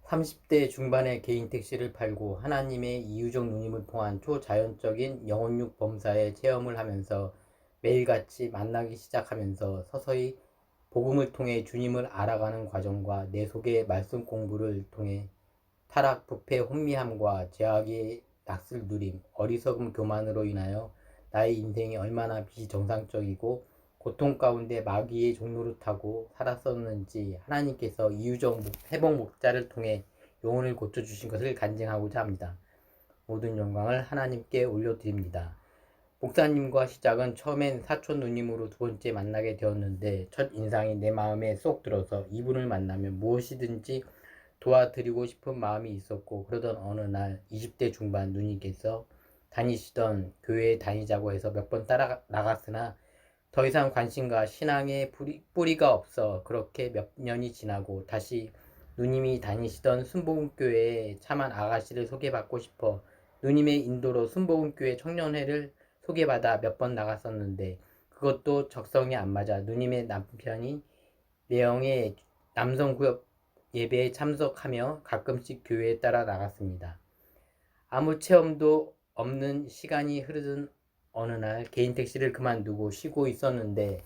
30대 중반의 개인 택시를 팔고 하나님의 이유적 누님을 통한 초자연적인 영혼육 범사의 체험을 하면서 매일같이 만나기 시작하면서 서서히 복음을 통해 주님을 알아가는 과정과 내 속의 말씀 공부를 통해 타락, 부패, 혼미함과 죄악의 낯을 누림, 어리석음 교만으로 인하여 나의 인생이 얼마나 비정상적이고 고통 가운데 마귀의 종로를 타고 살았었는지 하나님께서 이유적 회복 목자를 통해 영혼을 고쳐주신 것을 간증하고자 합니다. 모든 영광을 하나님께 올려드립니다. 목사님과 시작은 처음엔 사촌 누님으로 두 번째 만나게 되었는데 첫 인상이 내 마음에 쏙 들어서 이분을 만나면 무엇이든지 도와드리고 싶은 마음이 있었고, 그러던 어느 날 20대 중반 누님께서 다니시던 교회에 다니자고 해서 몇 번 따라 나갔으나 더 이상 관심과 신앙의 뿌리가 없어 그렇게 몇 년이 지나고 다시 누님이 다니시던 순복음교회에 참한 아가씨를 소개받고 싶어 누님의 인도로 순복음교회 청년회를 소개받아 몇 번 나갔었는데 그것도 적성이 안 맞아 누님의 남편이 매형의 남성구역 예배에 참석하며 가끔씩 교회에 따라 나갔습니다. 아무 체험도 없는 시간이 흐르던 어느 날 개인 택시를 그만두고 쉬고 있었는데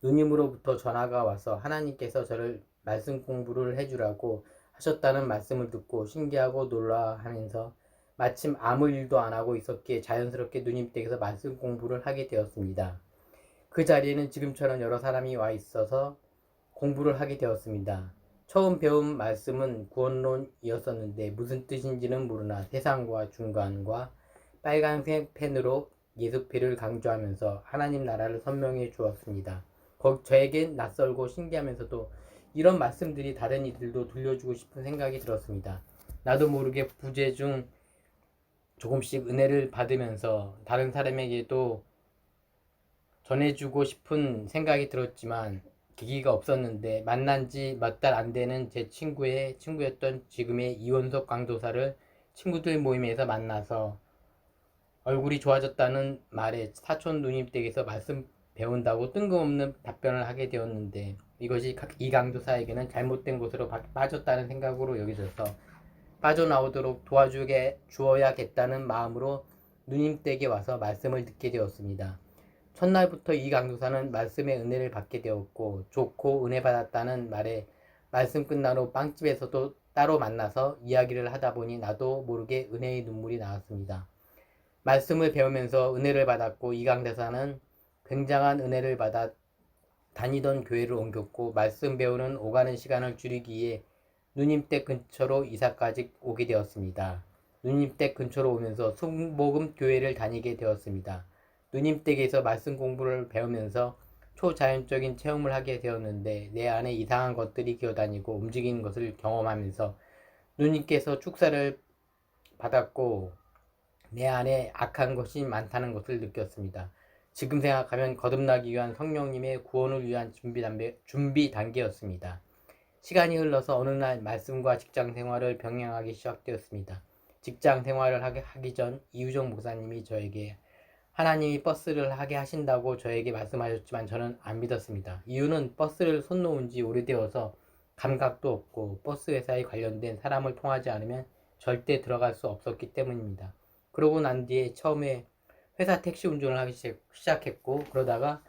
누님으로부터 전화가 와서 하나님께서 저를 말씀 공부를 해주라고 하셨다는 말씀을 듣고 신기하고 놀라하면서 마침 아무 일도 안 하고 있었기에 자연스럽게 누님 댁에서 말씀 공부를 하게 되었습니다. 그 자리에는 지금처럼 여러 사람이 와 있어서 공부를 하게 되었습니다. 처음 배운 말씀은 구원론이었었는데 무슨 뜻인지는 모르나 세상과 중간과 빨간색 펜으로 예수피를 강조하면서 하나님 나라를 선명해 주었습니다. 저에겐 낯설고 신기하면서도 이런 말씀들이 다른 이들도 들려주고 싶은 생각이 들었습니다. 나도 모르게 부재 중 조금씩 은혜를 받으면서 다른 사람에게도 전해주고 싶은 생각이 들었지만 계기가 없었는데 만난 지 몇 달 안 되는 제 친구였던 지금의 이원석 강도사를 친구들 모임에서 만나서 얼굴이 좋아졌다는 말에 사촌 누님 댁에서 말씀 배운다고 뜬금없는 답변을 하게 되었는데 이것이 이 강도사에게는 잘못된 곳으로 빠졌다는 생각으로 여겨져서 빠져나오도록 도와주게 주어야겠다는 마음으로 누님 댁에 와서 말씀을 듣게 되었습니다. 첫날부터 이 강도사는 말씀의 은혜를 받게 되었고 좋고 은혜 받았다는 말에 말씀 끝난 후 빵집에서도 따로 만나서 이야기를 하다 보니 나도 모르게 은혜의 눈물이 나왔습니다. 말씀을 배우면서 은혜를 받았고 이 강도사는 굉장한 은혜를 받아 다니던 교회를 옮겼고 말씀 배우는 오가는 시간을 줄이기 위해 누님 댁 근처로 이사까지 오게 되었습니다. 누님 댁 근처로 오면서 순복음 교회를 다니게 되었습니다. 누님 댁에서 말씀 공부를 배우면서 초자연적인 체험을 하게 되었는데 내 안에 이상한 것들이 기어다니고 움직이는 것을 경험하면서 누님께서 축사를 받았고 내 안에 악한 것이 많다는 것을 느꼈습니다. 지금 생각하면 거듭나기 위한 성령님의 구원을 위한 준비 단계였습니다. 시간이 흘러서 어느 날 말씀과 직장 생활을 병행하기 시작되었습니다. 직장 생활을 하기 전 이유정 목사님이 저에게 하나님이 버스를 하게 하신다고 저에게 말씀하셨지만 저는 안 믿었습니다. 이유는 버스를 손 놓은 지 오래되어서 감각도 없고 버스 회사에 관련된 사람을 통하지 않으면 절대 들어갈 수 없었기 때문입니다. 그러고 난 뒤에 처음에 회사 택시 운전을 하기 시작했고 그러다가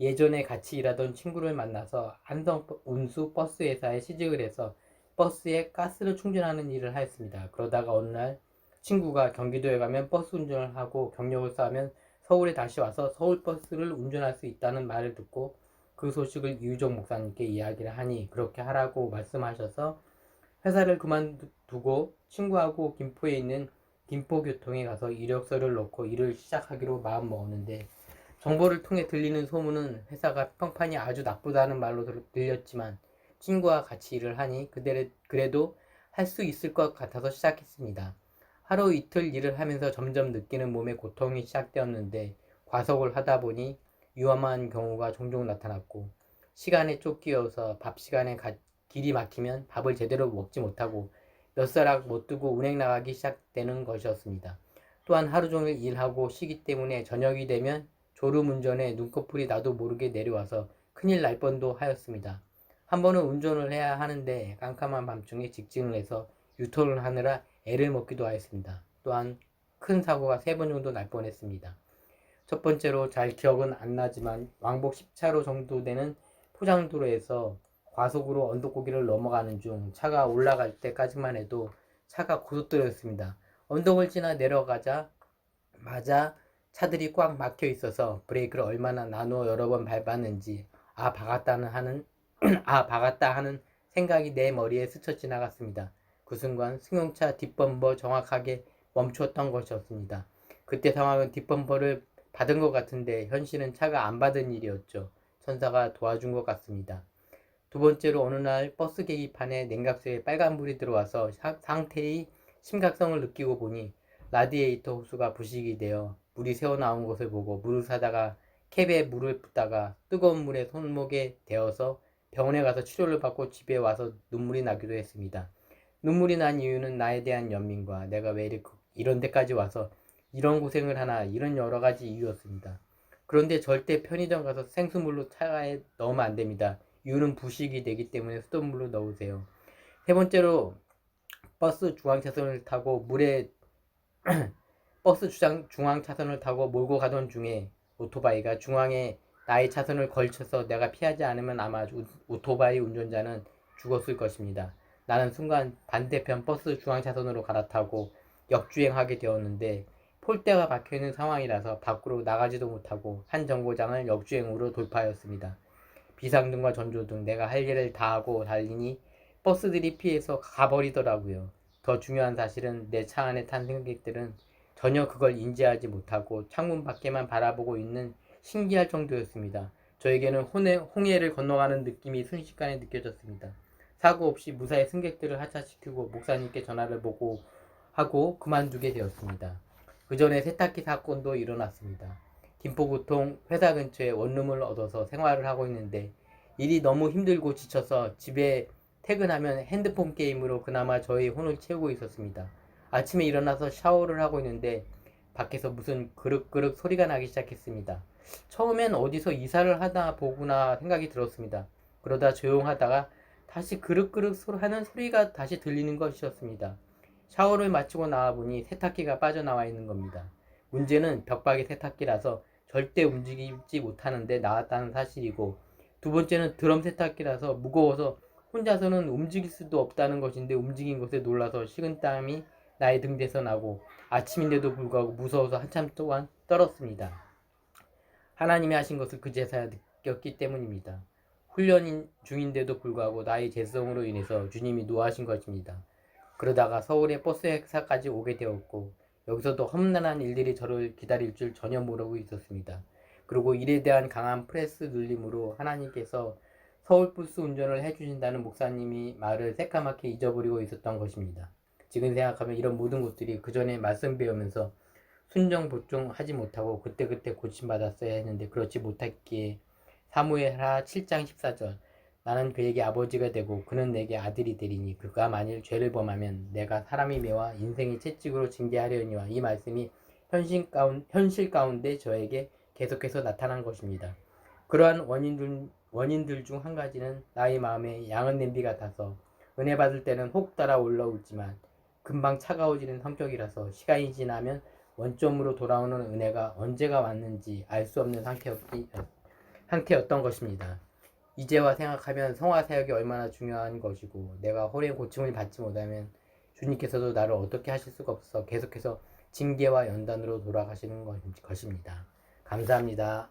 예전에 같이 일하던 친구를 만나서 한성 운수 버스 회사에 취직을 해서 버스에 가스를 충전하는 일을 하였습니다. 그러다가 어느 날 친구가 경기도에 가면 버스 운전을 하고 경력을 쌓으면 서울에 다시 와서 서울 버스를 운전할 수 있다는 말을 듣고 그 소식을 이유정 목사님께 이야기를 하니 그렇게 하라고 말씀하셔서 회사를 그만두고 친구하고 김포에 있는 김포교통에 가서 이력서를 넣고 일을 시작하기로 마음먹었는데 정보를 통해 들리는 소문은 회사가 평판이 아주 나쁘다는 말로 들렸지만 친구와 같이 일을 하니 그래도 할 수 있을 것 같아서 시작했습니다. 하루 이틀 일을 하면서 점점 느끼는 몸의 고통이 시작되었는데 과속을 하다 보니 위험한 경우가 종종 나타났고 시간에 쫓기어서 밥 시간에 길이 막히면 밥을 제대로 먹지 못하고 몇 쌀락 못 두고 운행 나가기 시작되는 것이었습니다. 또한 하루 종일 일하고 쉬기 때문에 저녁이 되면 졸음운전에 눈꺼풀이 나도 모르게 내려와서 큰일 날 뻔도 하였습니다. 한 번은 운전을 해야 하는데 깜깜한 밤중에 직진을 해서 유턴을 하느라 애를 먹기도 하였습니다. 또한 큰 사고가 3번 정도 날 뻔했습니다. 첫 번째로 잘 기억은 안 나지만 왕복 10차로 정도 되는 포장도로에서 과속으로 언덕고개를 넘어가는 중 차가 올라갈 때까지만 해도 차가 고속도로였습니다. 언덕을 지나 내려가자 마자 차들이 꽉 막혀 있어서 브레이크를 얼마나 나누어 여러 번 밟았는지 박았다 하는 생각이 내 머리에 스쳐 지나갔습니다. 그 순간 승용차 뒷범버 정확하게 멈추었던 것이었습니다. 그때 상황은 뒷범버를 받은 것 같은데 현실은 차가 안 받은 일이었죠. 천사가 도와준 것 같습니다. 두 번째로 어느 날 버스 계기판에 냉각수에 빨간불이 들어와서 상태의 심각성을 느끼고 보니 라디에이터 호스가 부식이 되어 물이 새어나온 것을 보고 물을 사다가 캡에 물을 붓다가 뜨거운 물에 손목에 데어서 병원에 가서 치료를 받고 집에 와서 눈물이 나기도 했습니다. 눈물이 난 이유는 나에 대한 연민과 내가 왜 이런 데까지 와서 이런 고생을 하나 이런 여러 가지 이유였습니다. 그런데 절대 편의점 가서 생수물로 차에 넣으면 안 됩니다. 이유는 부식이 되기 때문에 수돗물로 넣으세요. 세 번째로 버스 중앙차선을 타고 중앙차선을 타고 몰고 가던 중에 오토바이가 중앙에 나의 차선을 걸쳐서 내가 피하지 않으면 아마 오토바이 운전자는 죽었을 것입니다. 나는 순간 반대편 버스 중앙차선으로 갈아타고 역주행하게 되었는데 폴대가 박혀있는 상황이라서 밖으로 나가지도 못하고 한 정거장을 역주행으로 돌파하였습니다. 비상등과 전조등 내가 할 일을 다 하고 달리니 버스들이 피해서 가버리더라고요. 더 중요한 사실은 내 차 안에 탄 승객들은 전혀 그걸 인지하지 못하고 창문 밖에만 바라보고 있는 신기할 정도였습니다. 저에게는 홍해를 건너가는 느낌이 순식간에 느껴졌습니다. 사고 없이 무사히 승객들을 하차시키고 목사님께 전화를 하고 그만두게 되었습니다. 그 전에 세탁기 사건도 일어났습니다. 김포구통 회사 근처에 원룸을 얻어서 생활을 하고 있는데 일이 너무 힘들고 지쳐서 집에 퇴근하면 핸드폰 게임으로 그나마 저의 혼을 채우고 있었습니다. 아침에 일어나서 샤워를 하고 있는데 밖에서 무슨 그륵그륵 소리가 나기 시작했습니다. 처음엔 어디서 이사를 하다 보구나 생각이 들었습니다. 그러다 조용하다가 다시 그륵그륵 하는 소리가 다시 들리는 것이었습니다. 샤워를 마치고 나와보니 세탁기가 빠져나와 있는 겁니다. 문제는 벽박이 세탁기라서 절대 움직이지 못하는데 나왔다는 사실이고, 두 번째는 드럼 세탁기라서 무거워서 혼자서는 움직일 수도 없다는 것인데 움직인 것에 놀라서 식은땀이 나의 등대서 나고 아침인데도 불구하고 무서워서 한참 동안 떨었습니다. 하나님이 하신 것을 그제서야 느꼈기 때문입니다. 훈련 중인데도 불구하고 나의 죄성으로 인해서 주님이 노하신 것입니다. 그러다가 서울의 버스 회사까지 오게 되었고 여기서도 험난한 일들이 저를 기다릴 줄 전혀 모르고 있었습니다. 그리고 일에 대한 강한 프레스 눌림으로 하나님께서 서울버스 운전을 해주신다는 목사님이 말을 새까맣게 잊어버리고 있었던 것입니다. 지금 생각하면 이런 모든 것들이 그 전에 말씀 배우면서 순정복종하지 못하고 그때그때 고침받았어야 했는데 그렇지 못했기에 사무엘하 7장 14절 나는 그에게 아버지가 되고 그는 내게 아들이 되리니 그가 만일 죄를 범하면 내가 사람이 메와 인생의 채찍으로 징계하려니와 이 말씀이 현실 가운데 저에게 계속해서 나타난 것입니다. 그러한 원인들 중 한 가지는 나의 마음에 양은 냄비 같아서 은혜 받을 때는 혹 따라 올라오지만 금방 차가워지는 성격이라서 시간이 지나면 원점으로 돌아오는 은혜가 언제가 왔는지 알 수 없는 상태였던 것입니다. 이제와 생각하면 성화사역이 얼마나 중요한 것이고 내가 홀의 고침을 받지 못하면 주님께서도 나를 어떻게 하실 수가 없어 계속해서 징계와 연단으로 돌아가시는 것입니다. 감사합니다.